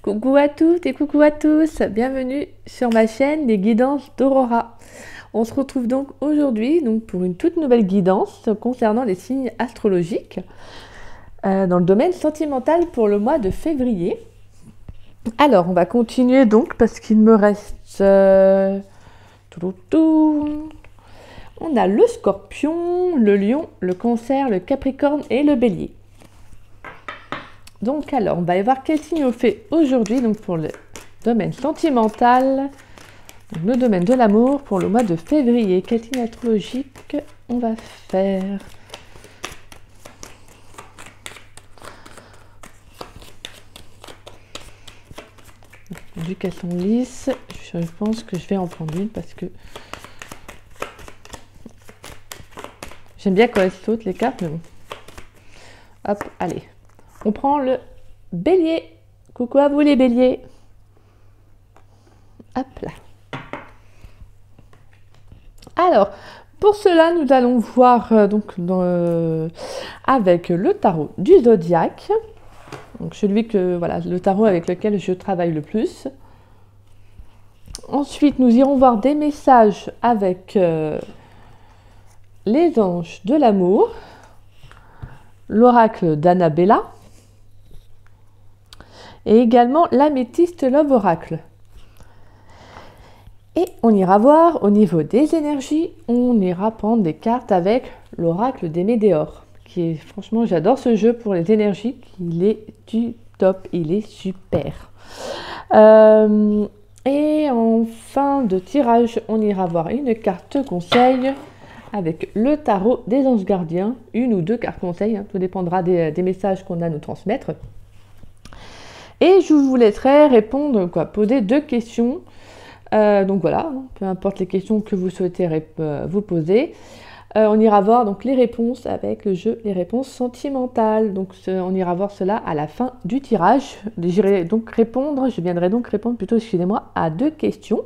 Coucou à toutes et coucou à tous, bienvenue sur ma chaîne Les Guidances d'Aurora. On se retrouve donc aujourd'hui pour une toute nouvelle guidance concernant les signes astrologiques dans le domaine sentimental pour le mois de février. Alors on va continuer donc parce qu'il me reste... On a le Scorpion, le Lion, le Cancer, le Capricorne et le Bélier. Donc alors, on va aller voir quel signe on fait aujourd'hui pour le domaine sentimental, donc le domaine de l'amour pour le mois de février. Quel signe astrologique on va faire? Vu qu'elles sont lisses, je pense que je vais en prendre une parce que j'aime bien quand elles sautent les cartes, mais bon. Hop, allez. On prend le Bélier. Coucou à vous les Béliers. Hop là. Alors, pour cela, nous allons voir avec le tarot du zodiaque. Donc celui que le tarot avec lequel je travaille le plus. Ensuite, nous irons voir des messages avec les anges de l'amour, l'oracle d'Annabella. Et également l'améthyste Love Oracle. Et on ira voir au niveau des énergies, on ira prendre des cartes avec l'oracle des Médéors. Qui est, franchement, j'adore ce jeu pour les énergies, il est du top, il est super. Et en fin de tirage, on ira voir une carte conseil avec le tarot des anges gardiens, une ou deux cartes conseil, tout dépendra des messages qu'on a à nous transmettre. Et je vous laisserai répondre, poser deux questions. Donc voilà, peu importe les questions que vous souhaitez vous poser. On ira voir donc les réponses avec le jeu, les réponses sentimentales. Donc on ira voir cela à la fin du tirage. Je viendrai donc répondre plutôt, excusez-moi, à deux questions.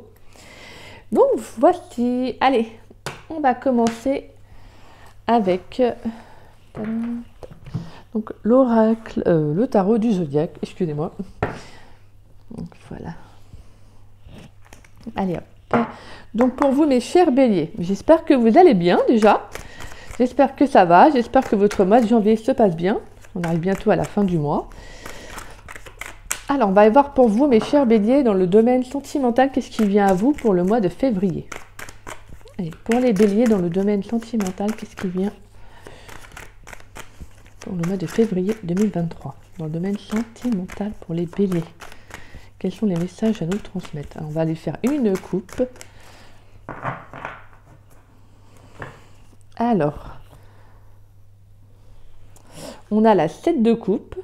Donc voici, allez, on va commencer avec... Donc l'oracle, le tarot du zodiaque, excusez-moi. Donc voilà. Allez hop. Donc pour vous mes chers béliers, j'espère que vous allez bien déjà. J'espère que ça va, j'espère que votre mois de janvier se passe bien. On arrive bientôt à la fin du mois. Alors on va aller voir pour vous mes chers béliers dans le domaine sentimental, qu'est-ce qui vient à vous pour le mois de février. Allez, pour les béliers dans le domaine sentimental, qu'est-ce qui vient pour le mois de février 2023, dans le domaine sentimental pour les béliers. Quels sont les messages à nous transmettre? Alors, on va aller faire une coupe. Alors, on a la 7 de coupe.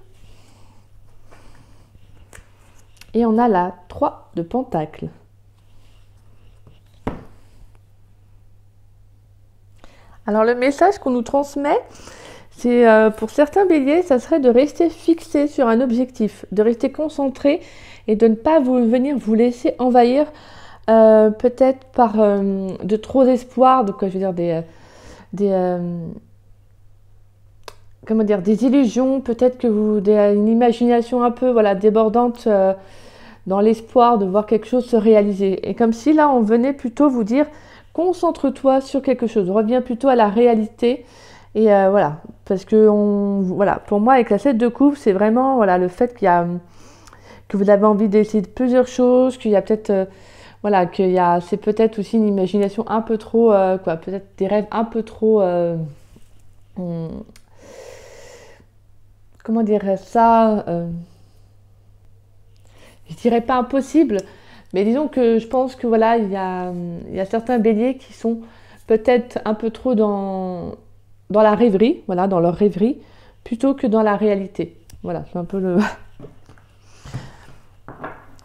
Et on a la 3 de pentacle. Alors, le message qu'on nous transmet, c'est pour certains béliers, ça serait de rester fixé sur un objectif, de rester concentré et de ne pas venir vous laisser envahir peut-être par de trop d'espoir, donc je veux dire des illusions, peut-être que une imagination un peu débordante dans l'espoir de voir quelque chose se réaliser. Et comme si là on venait plutôt vous dire concentre-toi sur quelque chose, reviens plutôt à la réalité. Et voilà, parce que pour moi avec la 7 de coupe, c'est vraiment le fait que vous avez envie d'essayer de plusieurs choses, qu'il y a peut-être c'est peut-être aussi une imagination un peu trop peut-être des rêves un peu trop comment dire ça, je dirais pas impossible, mais disons que je pense que il y a certains béliers qui sont peut-être un peu trop dans la rêverie, dans leur rêverie, plutôt que dans la réalité. Voilà, c'est un peu le...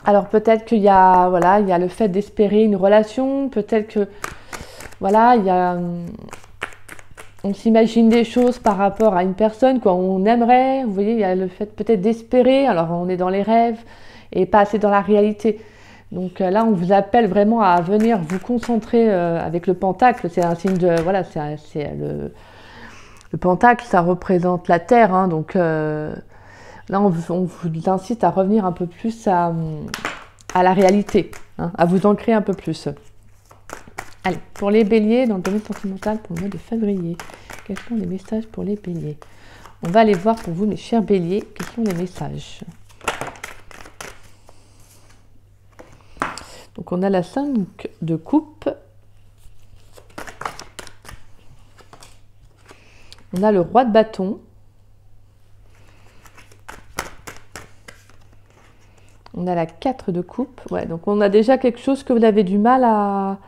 Alors peut-être qu'il y a, il y a le fait d'espérer une relation, peut-être que, on s'imagine des choses par rapport à une personne, on aimerait, vous voyez, il y a le fait peut-être d'espérer, alors on est dans les rêves et pas assez dans la réalité. Donc là, on vous appelle vraiment à venir vous concentrer avec le pentacle, c'est un signe de, le pentacle, ça représente la terre, donc Là, on vous incite à revenir un peu plus à la réalité, hein, à vous ancrer un peu plus. Allez, pour les béliers, dans le domaine sentimental, pour le mois de février, quels sont les messages pour les béliers? On va aller voir pour vous, mes chers béliers, quels sont les messages. Donc, on a la 5 de coupe. On a le roi de bâton. On a la 4 de coupe. Ouais, donc on a déjà quelque chose que vous avez du mal à...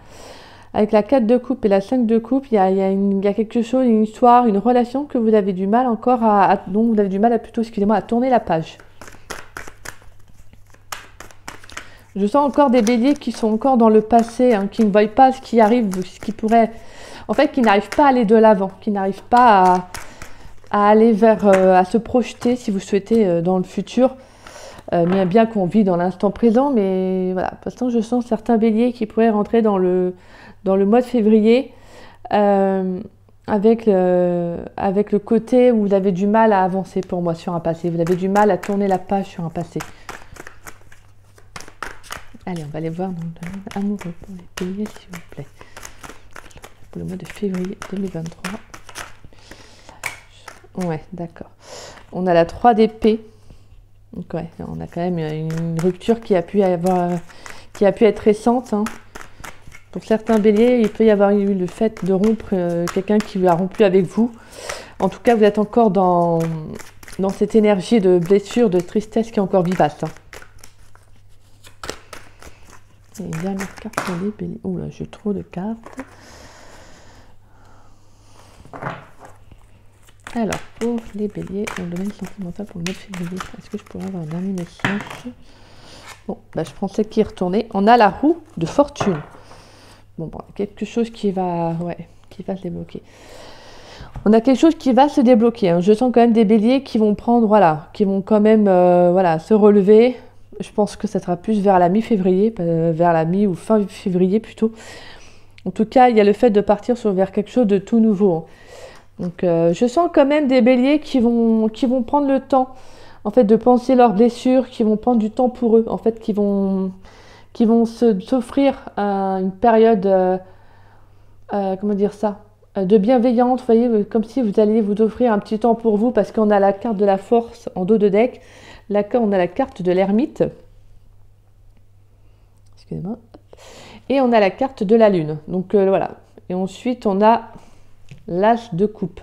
Avec la 4 de coupe et la 5 de coupe, il y a quelque chose, une histoire, une relation que vous avez du mal encore donc vous avez du mal à plutôt, excusez-moi, à tourner la page. Je sens encore des béliers qui sont encore dans le passé, hein, qui ne voient pas ce qui arrive, ce qui pourrait... En fait, qui n'arrivent pas à aller de l'avant, qui n'arrivent pas à aller vers... à se projeter, si vous souhaitez, dans le futur. Mais bien qu'on vit dans l'instant présent, mais voilà, pour l'instant, je sens certains béliers qui pourraient rentrer dans le mois de février avec le côté où vous avez du mal à avancer pour moi sur un passé. Vous avez du mal à tourner la page sur un passé. Allez, on va aller voir dans le domaine amoureux pour les béliers, s'il vous plaît. Pour le mois de février 2023. Ouais, d'accord. On a la 3 d'épée. Donc ouais, on a quand même une rupture qui a pu être récente, hein. Pour certains béliers, il peut y avoir eu le fait de rompre quelqu'un qui a rompu avec vous. En tout cas, vous êtes encore dans cette énergie de blessure, de tristesse qui est encore vivace, hein. Et une dernière carte pour les béliers. Oula, j'ai trop de cartes. Alors, pour les béliers, dans le domaine sentimental pour le mois de février, est-ce que je pourrais avoir un dernier message? Bon, bah, je pensais qu'il retournait. On a la roue de fortune. Bon, quelque chose qui va se débloquer. On a quelque chose qui va se débloquer, hein. Je sens quand même des béliers qui vont prendre, voilà, qui vont quand même se relever. Je pense que ça sera plus vers la mi-février, vers la mi ou fin février plutôt. En tout cas, il y a le fait de partir vers quelque chose de tout nouveau, hein. Donc, je sens quand même des béliers qui vont prendre le temps, en fait, de penser leurs blessures, qui vont prendre du temps pour eux, en fait, qui vont s'offrir une période, comment dire ça, de bienveillante, vous voyez, comme si vous alliez vous offrir un petit temps pour vous, parce qu'on a la carte de la force en dos de deck, là, on a la carte de l'ermite, excusez-moi, et on a la carte de la lune, donc voilà, et ensuite on a l'as de coupe.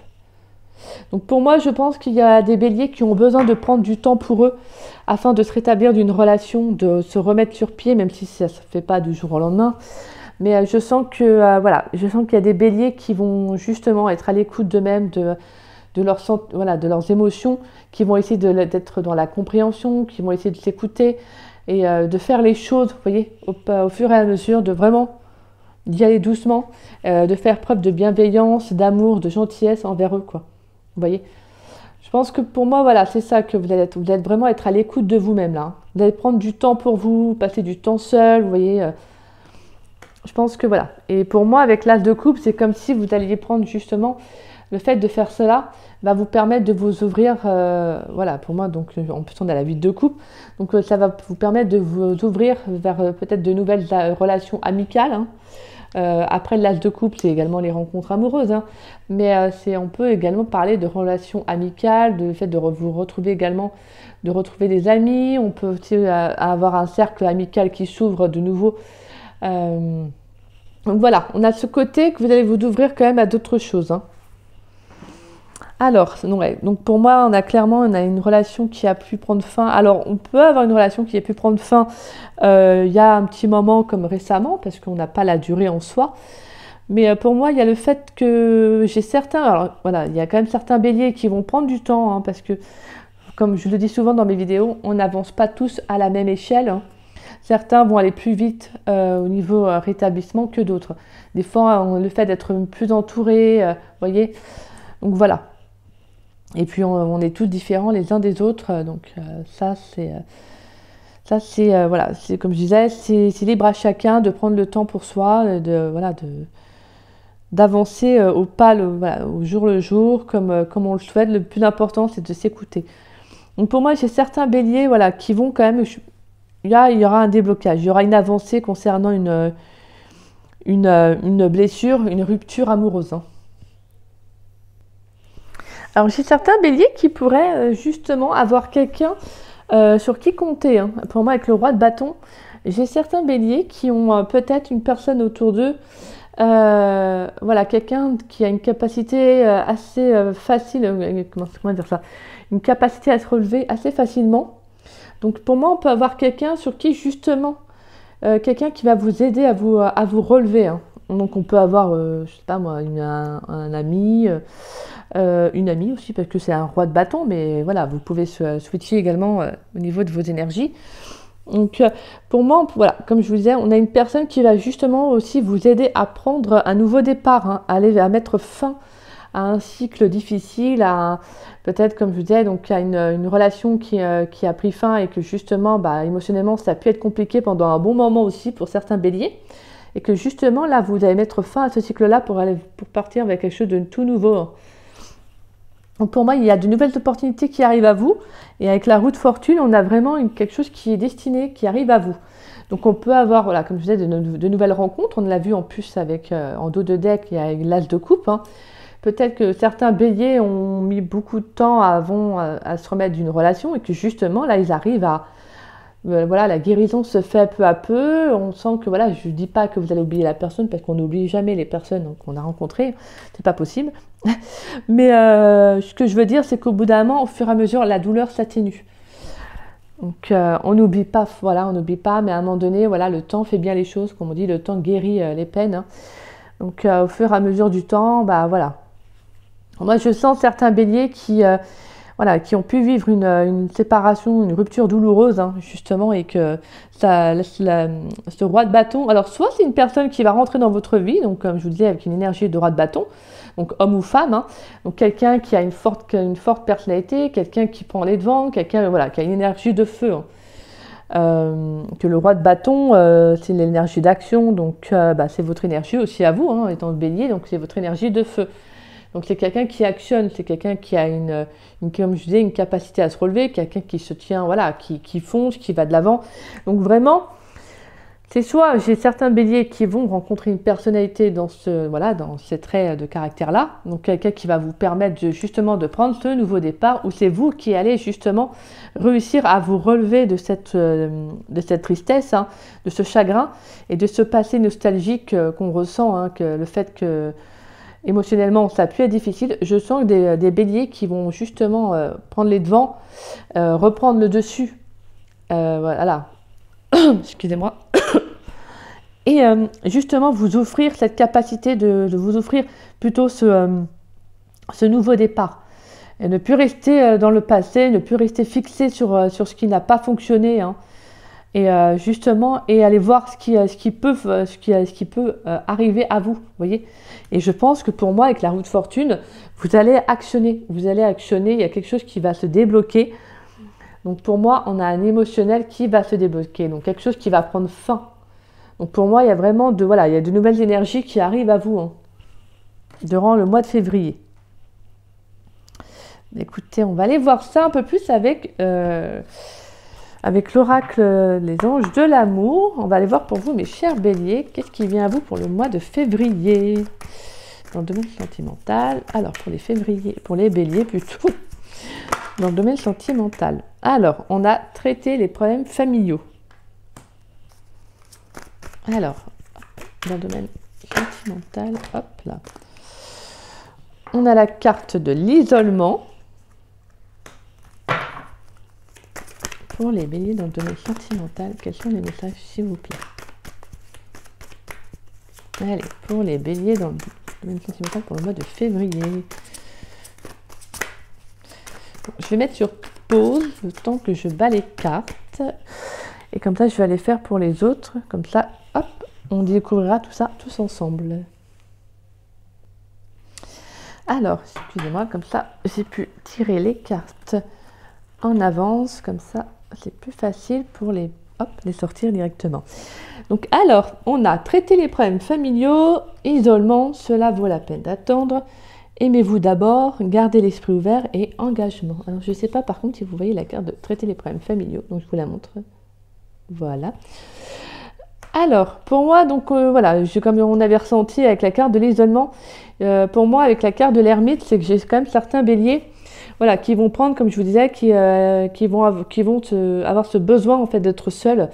Donc pour moi, je pense qu'il y a des béliers qui ont besoin de prendre du temps pour eux afin de se rétablir d'une relation, de se remettre sur pied, même si ça ne se fait pas du jour au lendemain. Mais je sens que je sens qu'il y a des béliers qui vont justement être à l'écoute d'eux-mêmes, de leurs émotions, qui vont essayer d'être dans la compréhension, qui vont essayer de s'écouter et de faire les choses, vous voyez, au fur et à mesure, de vraiment d'y aller doucement, de faire preuve de bienveillance, d'amour, de gentillesse envers eux, quoi. Vous voyez, je pense que pour moi, voilà, c'est ça que vous allez vraiment être à l'écoute de vous-même, là, hein. Vous allez prendre du temps pour vous, passer du temps seul, vous voyez. Je pense que voilà. Et pour moi, avec l'as de coupe, c'est comme si vous alliez prendre justement le fait de faire cela va vous permettre de vous ouvrir, voilà, pour moi, donc en plus on a la 8 de coupe, donc ça va vous permettre de vous ouvrir vers peut-être de nouvelles relations amicales, hein. Après l'as de coupe, c'est également les rencontres amoureuses, hein. Mais on peut également parler de relations amicales, de fait de vous retrouver également, de retrouver des amis. On peut aussi avoir un cercle amical qui s'ouvre de nouveau. Donc voilà, on a ce côté que vous allez vous ouvrir quand même à d'autres choses, hein. Alors, ouais, donc pour moi, on a une relation qui a pu prendre fin. Alors, on peut avoir une relation qui a pu prendre fin il y a un petit moment comme récemment, parce qu'on n'a pas la durée en soi. Mais pour moi, il y a le fait que j'ai certains... Alors voilà, il y a quand même certains béliers qui vont prendre du temps, hein, parce que, comme je le dis souvent dans mes vidéos, on n'avance pas tous à la même échelle, hein. Certains vont aller plus vite au niveau rétablissement que d'autres. Des fois, le fait d'être plus entouré, vous voyez. Donc voilà. Et puis on est tous différents les uns des autres, donc ça c'est voilà, c'est comme je disais, c'est libre à chacun de prendre le temps pour soi, d'avancer au jour le jour, comme on le souhaite. Le plus important, c'est de s'écouter. Donc pour moi, j'ai certains béliers voilà, qui vont quand même... il y aura un déblocage, il y aura une avancée concernant une blessure, une rupture amoureuse. Hein. Alors j'ai certains béliers qui pourraient justement avoir quelqu'un sur qui compter. Hein. Pour moi, avec le roi de bâton, j'ai certains béliers qui ont peut-être une personne autour d'eux. Voilà, quelqu'un qui a une capacité assez facile, comment dire ça, une capacité à se relever assez facilement. Donc pour moi, on peut avoir quelqu'un sur qui justement, quelqu'un qui va vous aider à vous relever. Hein. Donc on peut avoir, je sais pas moi, un ami, une amie aussi, parce que c'est un roi de bâton, mais voilà, vous pouvez switcher également au niveau de vos énergies. Donc pour moi, voilà, comme je vous disais, on a une personne qui va justement aussi vous aider à prendre un nouveau départ, hein, à mettre fin à un cycle difficile, à peut-être, comme je vous disais, donc à une relation qui a pris fin et que justement, émotionnellement, ça a pu être compliqué pendant un bon moment aussi pour certains béliers. Et que justement, là, vous allez mettre fin à ce cycle-là pour partir avec quelque chose de tout nouveau. Hein. Donc pour moi, il y a de nouvelles opportunités qui arrivent à vous. Et avec la roue de fortune, on a vraiment quelque chose qui est destiné, qui arrive à vous. Donc on peut avoir, voilà, comme je disais, de nouvelles rencontres. On l'a vu en plus avec, en dos de deck, il y a l'as de coupe. Hein. Peut-être que certains béliers ont mis beaucoup de temps avant à se remettre d'une relation et que justement, là, ils arrivent à... voilà, la guérison se fait peu à peu. On sent que, voilà, je ne dis pas que vous allez oublier la personne parce qu'on n'oublie jamais les personnes qu'on a rencontrées. C'est pas possible. Mais ce que je veux dire, c'est qu'au bout d'un moment, au fur et à mesure, la douleur s'atténue. Donc, on n'oublie pas, voilà, on n'oublie pas, mais à un moment donné, voilà, le temps fait bien les choses. Comme on dit, le temps guérit les peines. Hein. Donc, au fur et à mesure du temps, voilà. Moi, je sens certains béliers qui ont pu vivre une séparation, une rupture douloureuse, hein, justement, et que ce roi de bâton, alors soit c'est une personne qui va rentrer dans votre vie, donc comme je vous disais, avec une énergie de roi de bâton, donc homme ou femme, hein, donc quelqu'un qui a une forte personnalité, quelqu'un qui prend les devants, quelqu'un voilà, qui a une énergie de feu. Hein. Que le roi de bâton, c'est l'énergie d'action, donc c'est votre énergie aussi à vous, hein, étant le bélier, donc c'est votre énergie de feu. Donc c'est quelqu'un qui actionne, c'est quelqu'un qui a comme je disais, une capacité à se relever, quelqu'un qui se tient, voilà, qui fonce, qui va de l'avant. Donc vraiment, c'est soit j'ai certains béliers qui vont rencontrer une personnalité dans ces traits de caractère-là, donc quelqu'un qui va vous permettre justement de prendre ce nouveau départ, ou c'est vous qui allez justement réussir à vous relever de cette tristesse, hein, de ce chagrin et de ce passé nostalgique qu'on ressent, hein, que le fait que émotionnellement, ça a pu être difficile. Je sens des béliers qui vont justement prendre les devants, reprendre le dessus. Voilà. Excusez-moi. Et justement, vous offrir cette capacité de vous offrir plutôt ce nouveau départ. Et ne plus rester dans le passé, ne plus rester fixé sur ce qui n'a pas fonctionné. Hein. Et justement, et aller voir ce qui peut arriver à vous, voyez. Et je pense que pour moi, avec la roue de fortune, vous allez actionner, il y a quelque chose qui va se débloquer. Donc pour moi, on a un émotionnel qui va se débloquer, donc quelque chose qui va prendre fin. Donc pour moi, il y a vraiment il y a de nouvelles énergies qui arrivent à vous, hein, durant le mois de février. Écoutez, on va aller voir ça un peu plus avec l'oracle Les Anges de l'amour. On va aller voir pour vous, mes chers béliers, qu'est-ce qui vient à vous pour le mois de février dans le domaine sentimental. Alors, pour les béliers plutôt, dans le domaine sentimental. Alors, on a traité les problèmes familiaux. Alors, dans le domaine sentimental, hop là. On a la carte de l'isolement. Pour les béliers dans le domaine sentimental, quels sont les messages, s'il vous plaît? Allez, pour les béliers dans le domaine sentimental pour le mois de février. Bon, je vais mettre sur pause le temps que je bats les cartes. Et comme ça, je vais aller faire pour les autres. Comme ça, hop, on découvrira tout ça tous ensemble. Alors, excusez-moi, comme ça, j'ai pu tirer les cartes en avance, comme ça. C'est plus facile pour les sortir directement. Donc alors, on a traité les problèmes familiaux, isolement, cela vaut la peine d'attendre. Aimez-vous d'abord, gardez l'esprit ouvert et engagement. Alors je ne sais pas par contre si vous voyez la carte de traiter les problèmes familiaux, donc je vous la montre. Voilà. Alors, pour moi, donc voilà, comme on avait ressenti avec la carte de l'isolement, pour moi, avec la carte de l'ermite, c'est que j'ai quand même certains béliers, voilà, qui vont prendre, comme je vous disais, qui vont avoir ce besoin en fait d'être seuls.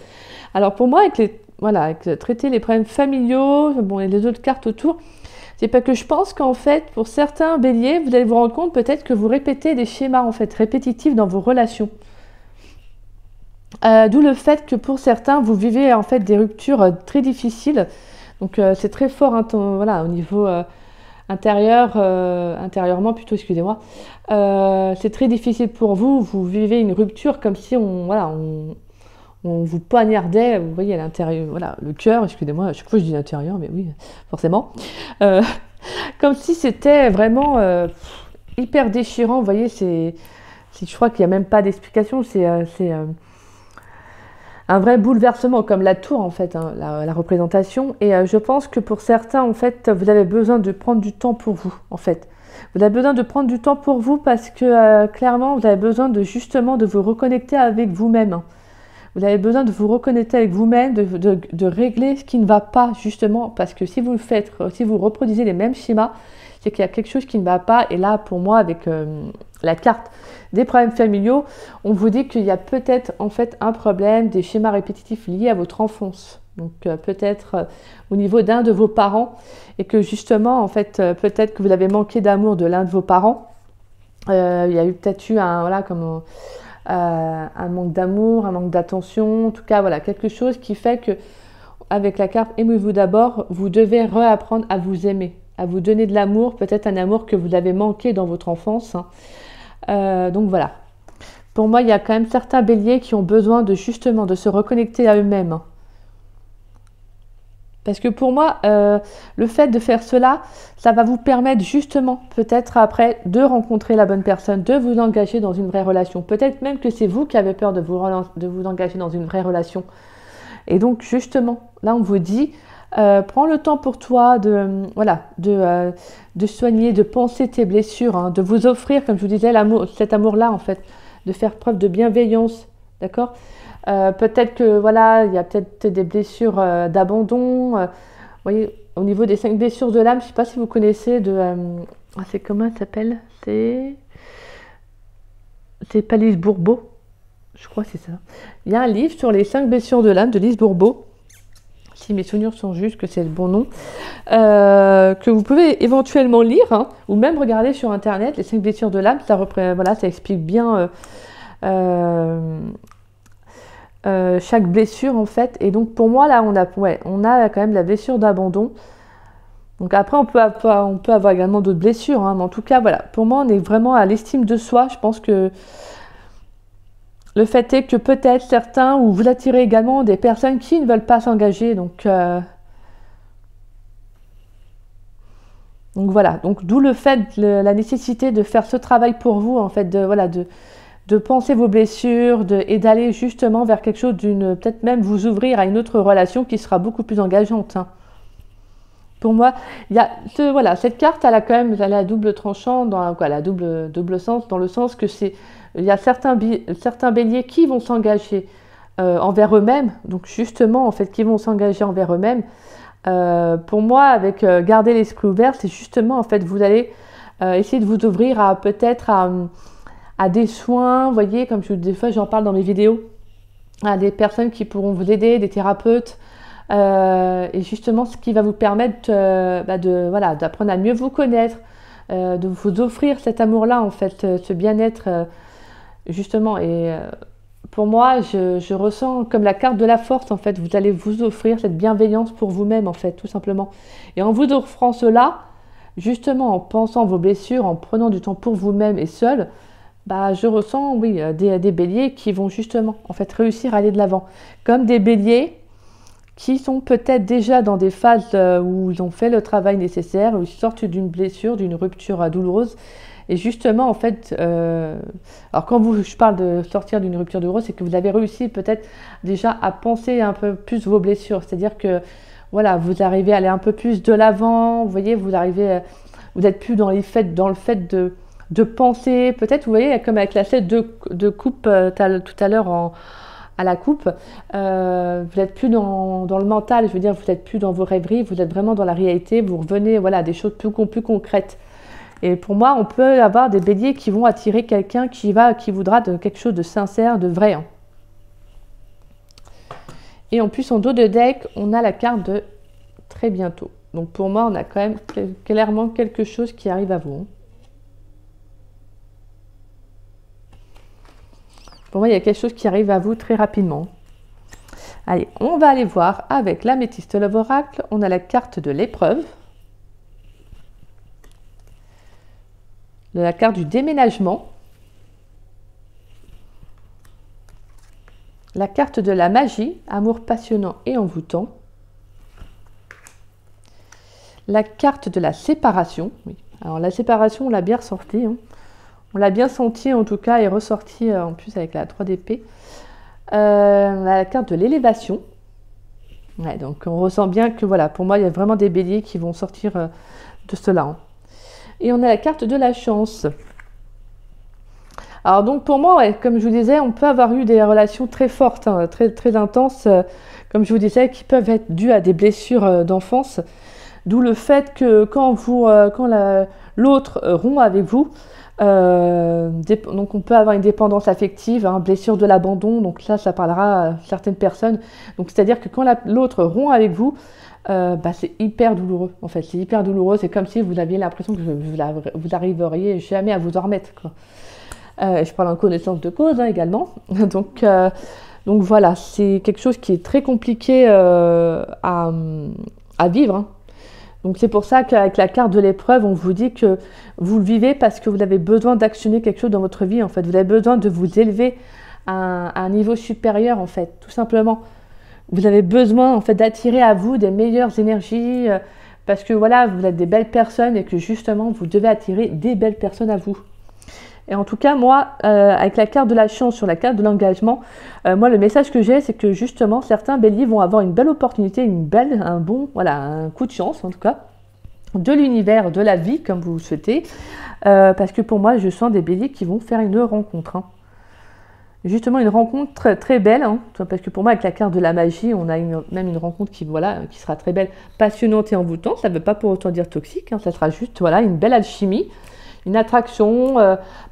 Alors pour moi, avec traiter les problèmes familiaux, bon, et les autres cartes autour, c'est pas que je pense qu'en fait, pour certains béliers, vous allez vous rendre compte peut-être que vous répétez des schémas en fait répétitifs dans vos relations. D'où le fait que pour certains, vous vivez en fait des ruptures très difficiles. Donc c'est très fort voilà, au niveau intérieurement plutôt, excusez-moi. C'est très difficile pour vous. Vous vivez une rupture comme si on vous poignardait, vous voyez, à l'intérieur, voilà, le cœur, excusez-moi, à chaque fois je dis l'intérieur, mais oui, forcément. Comme si c'était vraiment hyper déchirant, vous voyez, je crois qu'il n'y a même pas d'explication, c'est un vrai bouleversement, comme la tour en fait, hein, la représentation. Et je pense que pour certains, en fait, vous avez besoin de prendre du temps pour vous, en fait. Vous avez besoin de prendre du temps pour vous parce que clairement, vous avez besoin justement de vous reconnecter avec vous-même. Hein. Vous avez besoin de vous reconnecter avec vous-même, de régler ce qui ne va pas, justement, parce que si vous reproduisez les mêmes schémas, c'est qu'il y a quelque chose qui ne va pas. Et là, pour moi, avec la carte des problèmes familiaux, on vous dit qu'il y a peut-être en fait un problème, des schémas répétitifs liés à votre enfance. Donc peut-être au niveau d'un de vos parents, et que justement, en fait, peut-être que vous avez manqué d'amour de l'un de vos parents. Il y a peut-être eu un manque d'amour, un manque d'attention, en tout cas voilà, quelque chose qui fait que avec la carte aimez-vous d'abord, vous devez réapprendre à vous aimer, à vous donner de l'amour, peut-être un amour que vous avez manqué dans votre enfance. Donc voilà, pour moi il y a quand même certains béliers qui ont besoin justement de se reconnecter à eux-mêmes. Parce que pour moi, le fait de faire cela, ça va vous permettre justement, peut-être après, de rencontrer la bonne personne, de vous engager dans une vraie relation. Peut-être même que c'est vous qui avez peur de vous engager dans une vraie relation. Et donc justement, là on vous dit, prends le temps pour toi de soigner, de penser tes blessures, hein, de vous offrir, comme je vous disais, cet amour-là en fait, de faire preuve de bienveillance, d'accord ? Peut-être que voilà, il y a peut-être des blessures d'abandon. Vous voyez, au niveau des 5 blessures de l'âme, je ne sais pas si vous connaissez c'est comment ça s'appelle ? C'est pas Lise Bourbeau, je crois que c'est ça. Il y a un livre sur les 5 blessures de l'âme de Lise Bourbeau, si mes souvenirs sont justes, que c'est le bon nom, que vous pouvez éventuellement lire, hein, ou même regarder sur internet, les 5 blessures de l'âme, ça explique bien chaque blessure en fait. Et donc pour moi là on a quand même la blessure d'abandon. Donc après on peut avoir également d'autres blessures, hein, mais en tout cas voilà, pour moi on est vraiment à l'estime de soi. Je pense que le fait est que peut-être certains, ou vous attirez également des personnes qui ne veulent pas s'engager, donc voilà, donc d'où le fait, la nécessité de faire ce travail pour vous en fait, de penser vos blessures et d'aller justement vers quelque chose peut-être même vous ouvrir à une autre relation qui sera beaucoup plus engageante. Hein. Pour moi, il y a cette carte, elle a double tranchant, elle a double sens, dans le sens que il y a certains béliers qui vont s'engager envers eux-mêmes, donc justement en fait qui vont s'engager envers eux-mêmes. Pour moi, avec garder l'esprit ouvert, c'est justement en fait vous allez essayer de vous ouvrir à peut-être à des soins, vous voyez, comme des fois j'en parle dans mes vidéos, à des personnes qui pourront vous aider, des thérapeutes, et justement ce qui va vous permettre d'apprendre à mieux vous connaître, de vous offrir cet amour-là en fait, ce bien-être justement. Et pour moi, je ressens comme la carte de la force en fait, vous allez vous offrir cette bienveillance pour vous-même en fait, tout simplement. Et en vous offrant cela, justement en pensant vos blessures, en prenant du temps pour vous-même et seul, je ressens, oui, des béliers qui vont justement, en fait, réussir à aller de l'avant. Comme des béliers qui sont peut-être déjà dans des phases où ils ont fait le travail nécessaire, où ils sortent d'une blessure, d'une rupture douloureuse. Et justement, en fait, alors quand je parle de sortir d'une rupture douloureuse, c'est que vous avez réussi peut-être déjà à penser un peu plus vos blessures. C'est-à-dire que, voilà, vous arrivez à aller un peu plus de l'avant, vous voyez, vous arrivez vous n'êtes plus dans le fait de penser, peut-être, vous voyez, comme avec la scène de coupe tout à l'heure à la coupe, vous n'êtes plus dans le mental, je veux dire, vous n'êtes plus dans vos rêveries, vous êtes vraiment dans la réalité, vous revenez, voilà, à des choses plus concrètes. Et pour moi, on peut avoir des béliers qui vont attirer quelqu'un qui voudra quelque chose de sincère, de vrai. Hein. Et en plus, en dos de deck, on a la carte de très bientôt. Donc pour moi, on a quand même clairement quelque chose qui arrive à vous. Hein. Pour moi, il y a quelque chose qui arrive à vous très rapidement. Allez, on va aller voir avec l'améthyste Love Oracle. On a la carte de l'épreuve. La carte du déménagement. La carte de la magie, amour passionnant et envoûtant. La carte de la séparation. Oui. Alors la séparation, on l'a bien ressortie. Hein. On l'a bien senti en tout cas et ressorti en plus avec la 3 d'épée. La carte de l'élévation. Ouais, donc on ressent bien que voilà, pour moi, il y a vraiment des béliers qui vont sortir de cela. Hein. Et on a la carte de la chance. Alors donc pour moi, ouais, comme je vous disais, on peut avoir eu des relations très fortes, hein, très intenses, comme je vous disais, qui peuvent être dues à des blessures d'enfance. D'où le fait que quand l'autre rompt avec vous, donc on peut avoir une dépendance affective, hein, blessure de l'abandon, donc ça parlera à certaines personnes. Donc c'est-à-dire que quand l'autre rompt avec vous, c'est hyper douloureux en fait, c'est hyper douloureux, c'est comme si vous aviez l'impression que vous n'arriveriez jamais à vous en remettre, quoi. Je parle en connaissance de cause hein, également, donc voilà, c'est quelque chose qui est très compliqué à vivre, hein. Donc c'est pour ça qu'avec la carte de l'épreuve, on vous dit que vous le vivez parce que vous avez besoin d'actionner quelque chose dans votre vie, en fait. Vous avez besoin de vous élever à un niveau supérieur, en fait, tout simplement. Vous avez besoin, en fait, d'attirer à vous des meilleures énergies parce que, voilà, vous êtes des belles personnes et que, justement, vous devez attirer des belles personnes à vous. Et en tout cas, moi, avec la carte de la chance sur la carte de l'engagement, moi, le message que j'ai, c'est que justement, certains béliers vont avoir une belle opportunité, un coup de chance, en tout cas, de l'univers, de la vie, comme vous le souhaitez. Parce que pour moi, je sens des béliers qui vont faire une rencontre. Hein. Justement, une rencontre très, très belle. Hein, parce que pour moi, avec la carte de la magie, on a même une rencontre qui sera très belle, passionnante et envoûtante. Ça ne veut pas pour autant dire toxique. Hein, ça sera juste une belle alchimie. Une attraction,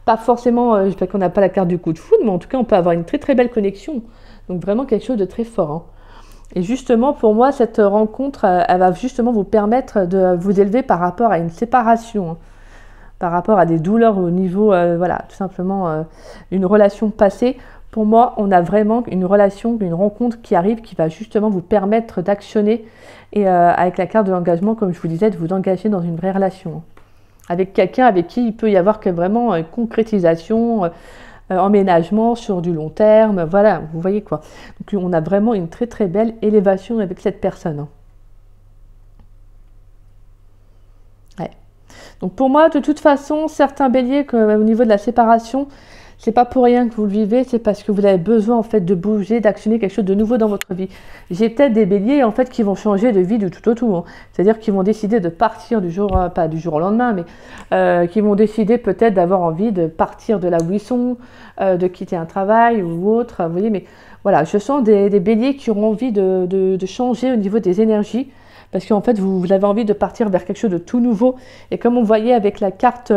pas forcément, je sais qu'on n'a pas la carte du coup de foudre, mais en tout cas, on peut avoir une très très belle connexion. Donc vraiment quelque chose de très fort. Hein. Et justement, pour moi, cette rencontre, elle va justement vous permettre de vous élever par rapport à une séparation, hein, par rapport à des douleurs au niveau, tout simplement, une relation passée. Pour moi, on a vraiment une rencontre qui arrive, qui va justement vous permettre d'actionner et avec la carte de l'engagement, comme je vous disais, de vous engager dans une vraie relation. Hein. Avec quelqu'un avec qui il peut y avoir vraiment une concrétisation, emménagement sur du long terme, voilà, vous voyez quoi. Donc on a vraiment une très très belle élévation avec cette personne. Hein. Ouais. Donc pour moi, de toute façon, certains béliers, au niveau de la séparation, c'est pas pour rien que vous le vivez, c'est parce que vous avez besoin en fait de bouger, d'actionner quelque chose de nouveau dans votre vie. J'ai peut-être des béliers en fait qui vont changer de vie du tout au tout, hein. C'est-à-dire qu'ils vont décider de partir pas du jour au lendemain, mais qui vont décider peut-être d'avoir envie de partir de là où ils sont, de quitter un travail ou autre, vous voyez. Mais voilà, je sens des béliers qui auront envie de changer au niveau des énergies, parce qu'en fait vous avez envie de partir vers quelque chose de tout nouveau. Et comme on voyait avec la carte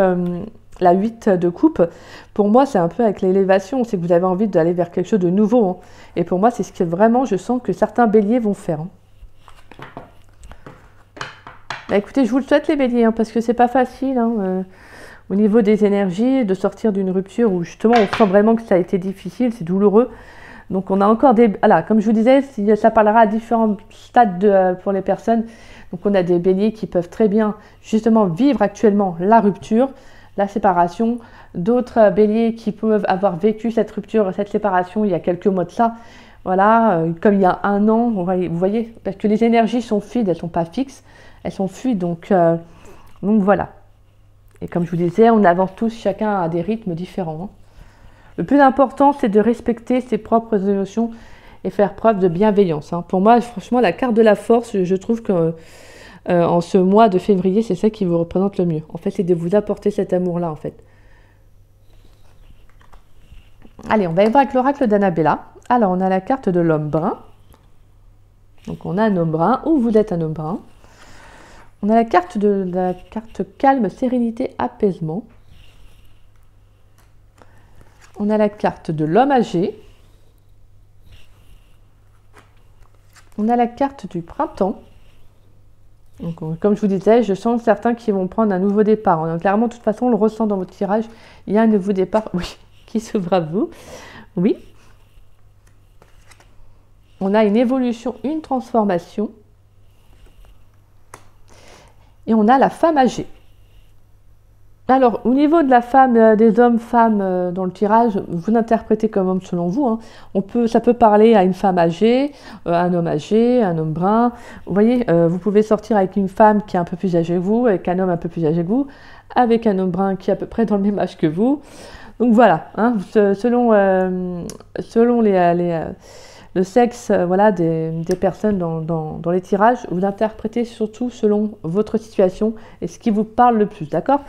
la 8 de coupe, pour moi c'est un peu avec l'élévation, c'est que vous avez envie d'aller vers quelque chose de nouveau. Hein. Et pour moi c'est ce que vraiment je sens que certains béliers vont faire. Hein. Bah, écoutez, je vous le souhaite les béliers, hein, parce que c'est pas facile au niveau des énergies, de sortir d'une rupture où justement on sent vraiment que ça a été difficile, c'est douloureux. Donc on a encore des... Voilà, comme je vous disais, ça parlera à différents stades pour les personnes. Donc on a des béliers qui peuvent très bien justement vivre actuellement la rupture, la séparation, d'autres béliers qui peuvent avoir vécu cette rupture, cette séparation il y a quelques mois de ça, voilà, comme il y a un an, vous voyez, parce que les énergies sont fluides, elles ne sont pas fixes, elles sont fluides, donc voilà. Et comme je vous disais, on avance tous chacun à des rythmes différents. Hein. Le plus important, c'est de respecter ses propres émotions et faire preuve de bienveillance. Hein. Pour moi, franchement, la carte de la force, je trouve que en ce mois de février, c'est ça qui vous représente le mieux. En fait, c'est de vous apporter cet amour-là, en fait. Allez, on va y voir avec l'oracle d'Annabella. Alors, on a la carte de l'homme brun. Donc, on a un homme brun, ou vous êtes un homme brun. On a la carte calme, sérénité, apaisement. On a la carte de l'homme âgé. On a la carte du printemps. Donc, comme je vous disais, je sens certains qui vont prendre un nouveau départ. Donc, clairement, de toute façon, on le ressent dans votre tirage. Il y a un nouveau départ, oui, qui s'ouvre à vous. Oui. On a une évolution, une transformation. Et on a la femme âgée. Alors, au niveau de la femme, des hommes, femmes dans le tirage, vous l'interprétez comme homme selon vous. Hein. Ça peut parler à une femme âgée, un homme brun. Vous voyez, vous pouvez sortir avec une femme qui est un peu plus âgée que vous, avec un homme un peu plus âgé que vous, avec un homme brun qui est à peu près dans le même âge que vous. Donc voilà, hein, selon le sexe voilà, des personnes dans les tirages, vous l'interprétez surtout selon votre situation et ce qui vous parle le plus, d'accord?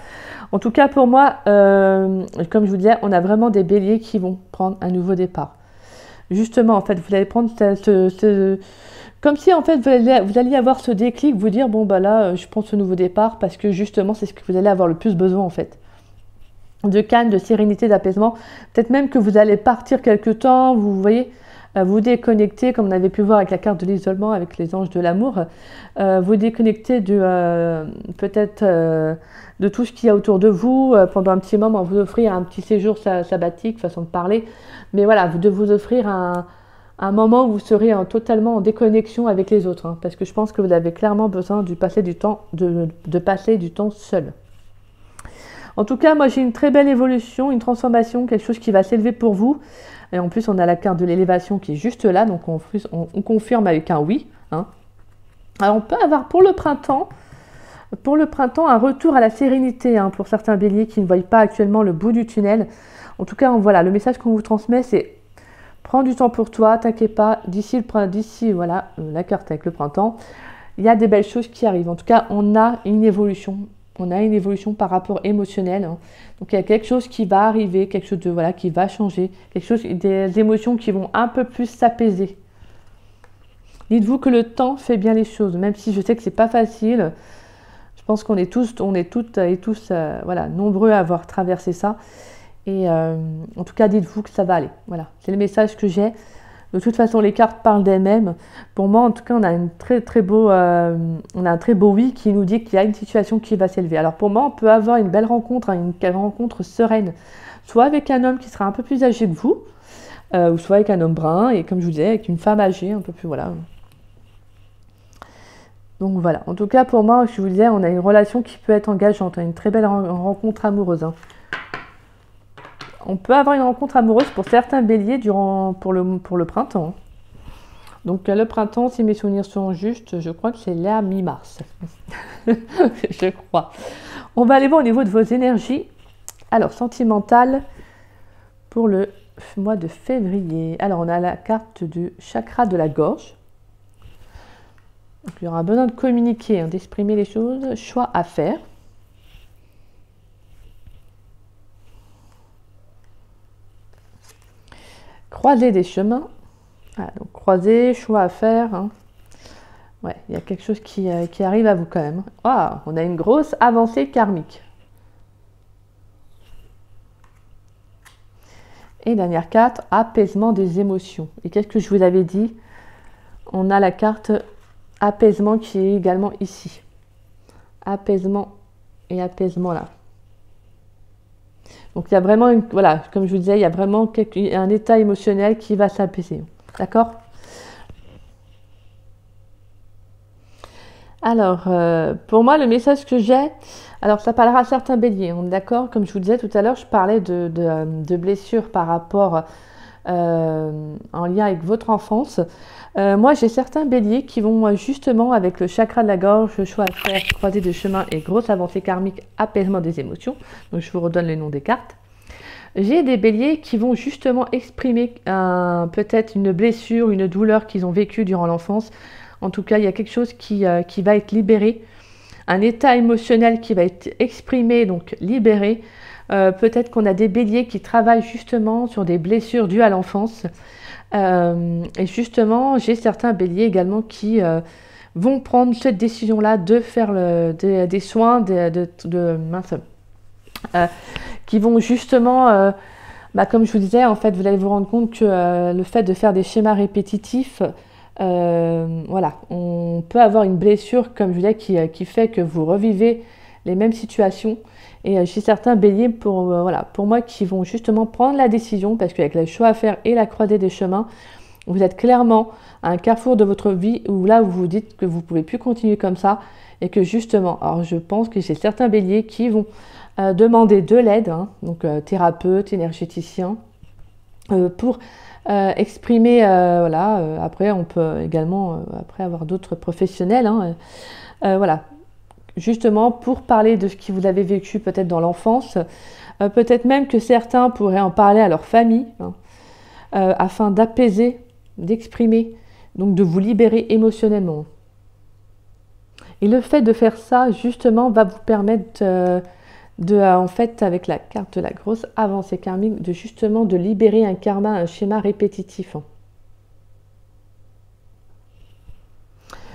En tout cas, pour moi, comme je vous disais, on a vraiment des béliers qui vont prendre un nouveau départ. Justement, en fait, vous allez prendre comme si, en fait, vous alliez avoir ce déclic, vous dire, bon, bah là, je prends ce nouveau départ parce que, justement, c'est ce que vous allez avoir le plus besoin, en fait. De calme, de sérénité, d'apaisement. Peut-être même que vous allez partir quelque temps, vous voyez, vous déconnecter, comme on avait pu voir avec la carte de l'isolement, avec les anges de l'amour, vous déconnecter peut-être de tout ce qu'il y a autour de vous, pendant un petit moment, vous offrir un petit séjour sabbatique, façon de parler, mais voilà, de vous offrir un moment où vous serez totalement en déconnexion avec les autres, hein, parce que je pense que vous avez clairement besoin de passer du temps seul. En tout cas, moi j'ai une très belle évolution, une transformation, quelque chose qui va s'élever pour vous. Et en plus, on a la carte de l'élévation qui est juste là, donc on confirme avec un oui. Hein. Alors on peut avoir pour le printemps un retour à la sérénité hein, pour certains béliers qui ne voient pas actuellement le bout du tunnel. En tout cas, voilà, le message qu'on vous transmet, c'est prends du temps pour toi, t'inquiète pas, d'ici voilà, la carte avec le printemps, il y a des belles choses qui arrivent. En tout cas, on a une évolution. On a une évolution par rapport émotionnel. Hein. Donc, il y a quelque chose qui va arriver, quelque chose qui va changer, des émotions qui vont un peu plus s'apaiser. Dites-vous que le temps fait bien les choses, même si je sais que c'est pas facile. Je pense qu'on est toutes et tous voilà, nombreux à avoir traversé ça. Et en tout cas, dites-vous que ça va aller. Voilà, c'est le message que j'ai. De toute façon, les cartes parlent d'elles-mêmes. Pour moi, en tout cas, on a un très beau oui qui nous dit qu'il y a une situation qui va s'élever. Alors pour moi, on peut avoir une belle rencontre, hein, une rencontre sereine, soit avec un homme qui sera un peu plus âgé que vous, ou soit avec un homme brun, et comme je vous disais, avec une femme âgée, un peu plus, voilà. Donc voilà, en tout cas, pour moi, je vous disais, on a une relation qui peut être engageante, hein, une très belle rencontre amoureuse. Hein. On peut avoir une rencontre amoureuse pour certains béliers pour le printemps. Donc le printemps, si mes souvenirs sont justes, je crois que c'est là mi-mars. Je crois. On va aller voir au niveau de vos énergies. Alors, sentimentales pour le mois de février. Alors, on a la carte du chakra de la gorge. Donc, il y aura besoin de communiquer, hein, d'exprimer les choses. Choix à faire. Croiser des chemins. Voilà, donc croiser, choix à faire. Hein. Ouais, il y a quelque chose qui arrive à vous quand même. Ah, on a une grosse avancée karmique. Et dernière carte, apaisement des émotions. Et qu'est-ce que je vous avais dit? On a la carte apaisement qui est également ici. Apaisement et apaisement là. Donc il y a vraiment, voilà, comme je vous disais, il y a vraiment un état émotionnel qui va s'apaiser. D'accord? Alors, pour moi, le message que j'ai, alors ça parlera à certains béliers, d'accord? Comme je vous disais tout à l'heure, je parlais de blessures par rapport en lien avec votre enfance. Moi, j'ai certains béliers qui vont justement avec le chakra de la gorge, le choix à faire, croiser de chemin et grosse avancée karmique, apaisement des émotions. Donc, je vous redonne les noms des cartes. J'ai des béliers qui vont justement exprimer peut-être une blessure, une douleur qu'ils ont vécue durant l'enfance, En tout cas, il y a quelque chose qui va être libéré, un état émotionnel qui va être exprimé, donc libéré. Peut-être qu'on a des béliers qui travaillent justement sur des blessures dues à l'enfance. Et justement, j'ai certains béliers également qui vont prendre cette décision-là de faire des soins, qui vont justement, comme je vous disais, en fait, vous allez vous rendre compte que le fait de faire des schémas répétitifs, voilà, on peut avoir une blessure, comme je vous disais, qui fait que vous revivez les mêmes situations. Et j'ai certains béliers voilà, pour moi qui vont justement prendre la décision, parce qu'avec le choix à faire et la croisée des chemins, vous êtes clairement à un carrefour de votre vie où là, vous vous dites que vous ne pouvez plus continuer comme ça et que justement, alors je pense que j'ai certains béliers qui vont demander de l'aide, hein, donc thérapeute, énergéticien, pour exprimer, voilà, après on peut également après avoir d'autres professionnels, hein, voilà, justement pour parler de ce que vous avez vécu peut-être dans l'enfance, peut-être même que certains pourraient en parler à leur famille, hein, afin d'apaiser, d'exprimer, donc de vous libérer émotionnellement. Et le fait de faire ça, justement, va vous permettre en fait, avec la carte de la grosse avancée karmique, de libérer un karma, un schéma répétitif.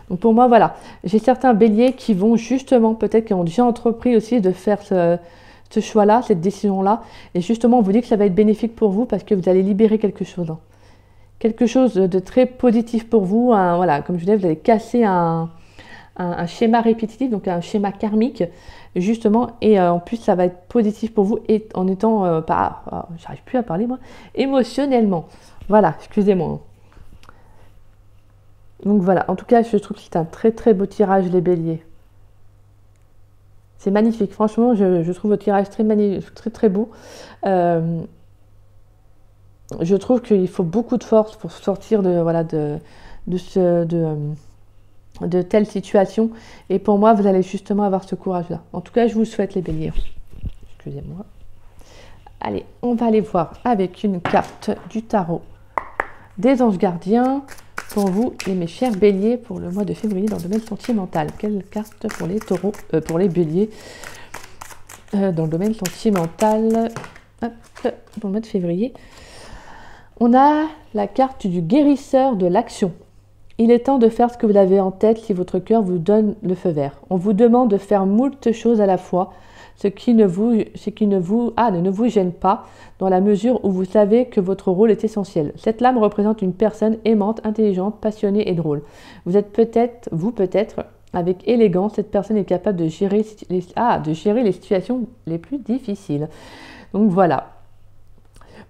Donc pour moi, voilà, j'ai certains béliers qui vont justement, peut-être qui ont déjà entrepris aussi de faire ce choix-là, cette décision-là, et justement, on vous dit que ça va être bénéfique pour vous parce que vous allez libérer quelque chose. Quelque chose de très positif pour vous, voilà, comme je disais, vous allez casser un schéma répétitif, donc un schéma karmique, justement, et en plus ça va être positif pour vous, et en étant, j'arrive plus à parler moi, émotionnellement, voilà, excusez-moi. Donc voilà, en tout cas, je trouve que c'est un très très beau tirage, les béliers. C'est magnifique, franchement, je trouve votre tirage très magnifique, très très beau. Je trouve qu'il faut beaucoup de force pour sortir de telles situations. Et pour moi, vous allez justement avoir ce courage-là. En tout cas, je vous souhaite, les béliers. Excusez-moi. Allez, on va aller voir avec une carte du tarot des anges gardiens pour vous et mes chers béliers pour le mois de février dans le domaine sentimental. Quelle carte pour les taureaux, pour les béliers dans le domaine sentimental, hop, pour le mois de février. On a la carte du guérisseur de l'action. Il est temps de faire ce que vous avez en tête si votre cœur vous donne le feu vert. On vous demande de faire moult choses à la fois, ce qui ne vous gêne pas, dans la mesure où vous savez que votre rôle est essentiel. Cette lame représente une personne aimante, intelligente, passionnée et drôle. Vous êtes peut-être, avec élégance, cette personne est capable de gérer les situations les plus difficiles. Donc voilà.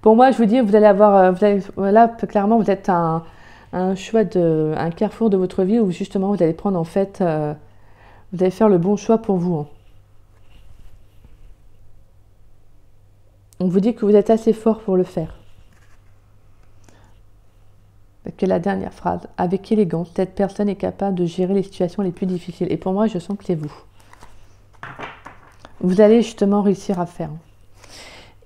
Pour moi, je vous dis, vous allez avoir, là, clairement, vous êtes un choix un carrefour de votre vie où justement vous allez prendre en fait, vous allez faire le bon choix pour vous. On vous dit que vous êtes assez fort pour le faire. Que la dernière phrase, avec élégance, cette personne est capable de gérer les situations les plus difficiles. Et pour moi, je sens que c'est vous. Vous allez justement réussir à faire.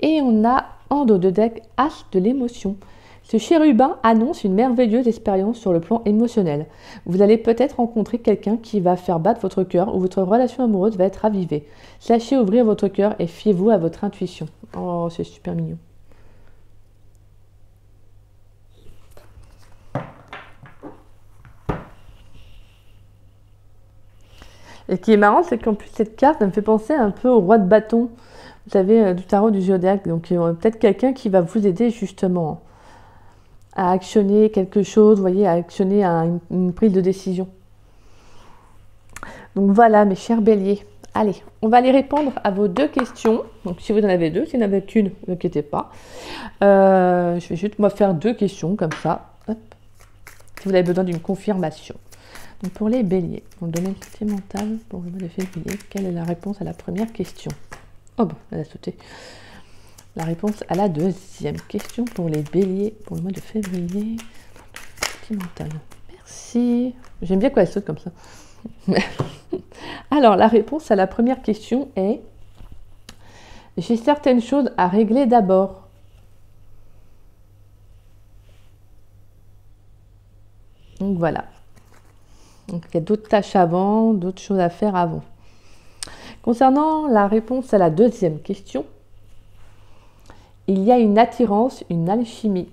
Et on a en dos de deck As de l'émotion. Ce chérubin annonce une merveilleuse expérience sur le plan émotionnel. Vous allez peut-être rencontrer quelqu'un qui va faire battre votre cœur ou votre relation amoureuse va être ravivée. Sachez ouvrir votre cœur et fiez-vous à votre intuition. Oh, c'est super mignon. Et ce qui est marrant, c'est qu'en plus cette carte, ça me fait penser un peu au roi de bâton. Vous savez, du tarot du zodiaque. Donc peut-être quelqu'un qui va vous aider justement à actionner quelque chose, vous voyez, à actionner une prise de décision. Donc voilà, mes chers béliers. Allez, on va aller répondre à vos deux questions. Donc si vous en avez deux, si vous en avez qu'une, ne vous inquiétez pas. Je vais juste moi faire deux questions comme ça. Hop. Si vous avez besoin d'une confirmation. Donc pour les béliers, dans le domaine sentimental, pour le mois de février, quelle est la réponse à la première question? Oh bon, elle a sauté. La réponse à la deuxième question pour les béliers pour le mois de février. Sentimental. Merci. J'aime bien quand elle saute comme ça. Alors, la réponse à la première question est: j'ai certaines choses à régler d'abord. Donc voilà. Donc il y a d'autres tâches avant, d'autres choses à faire avant. Concernant la réponse à la deuxième question, il y a une attirance, une alchimie.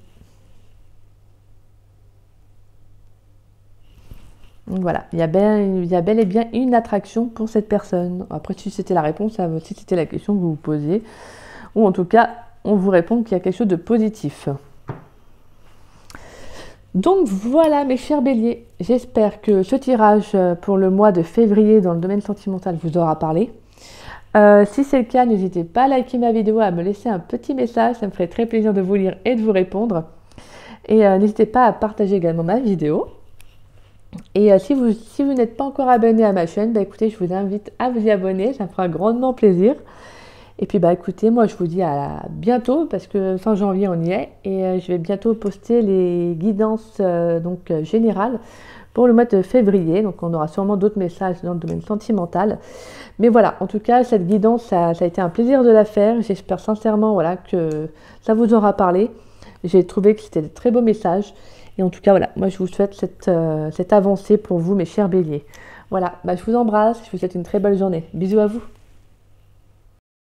Donc voilà, il y a bel et bien une attraction pour cette personne. Après, si c'était la réponse, si c'était la question que vous vous posiez, ou en tout cas, on vous répond qu'il y a quelque chose de positif. Donc voilà mes chers béliers, j'espère que ce tirage pour le mois de février dans le domaine sentimental vous aura parlé. Si c'est le cas, n'hésitez pas à liker ma vidéo, à me laisser un petit message, ça me ferait très plaisir de vous lire et de vous répondre. Et n'hésitez pas à partager également ma vidéo. Et si vous n'êtes pas encore abonné à ma chaîne, écoutez, je vous invite à vous y abonner, ça me fera grandement plaisir. Et puis écoutez, moi je vous dis à bientôt, parce que fin janvier on y est, et je vais bientôt poster les guidances générales pour le mois de février. Donc on aura sûrement d'autres messages dans le domaine sentimental. Mais voilà, en tout cas, cette guidance, ça a été un plaisir de la faire. J'espère sincèrement que ça vous aura parlé. J'ai trouvé que c'était de très beaux messages. Et en tout cas, voilà, moi je vous souhaite cette avancée pour vous, mes chers béliers. Voilà, je vous embrasse, je vous souhaite une très belle journée. Bisous à vous.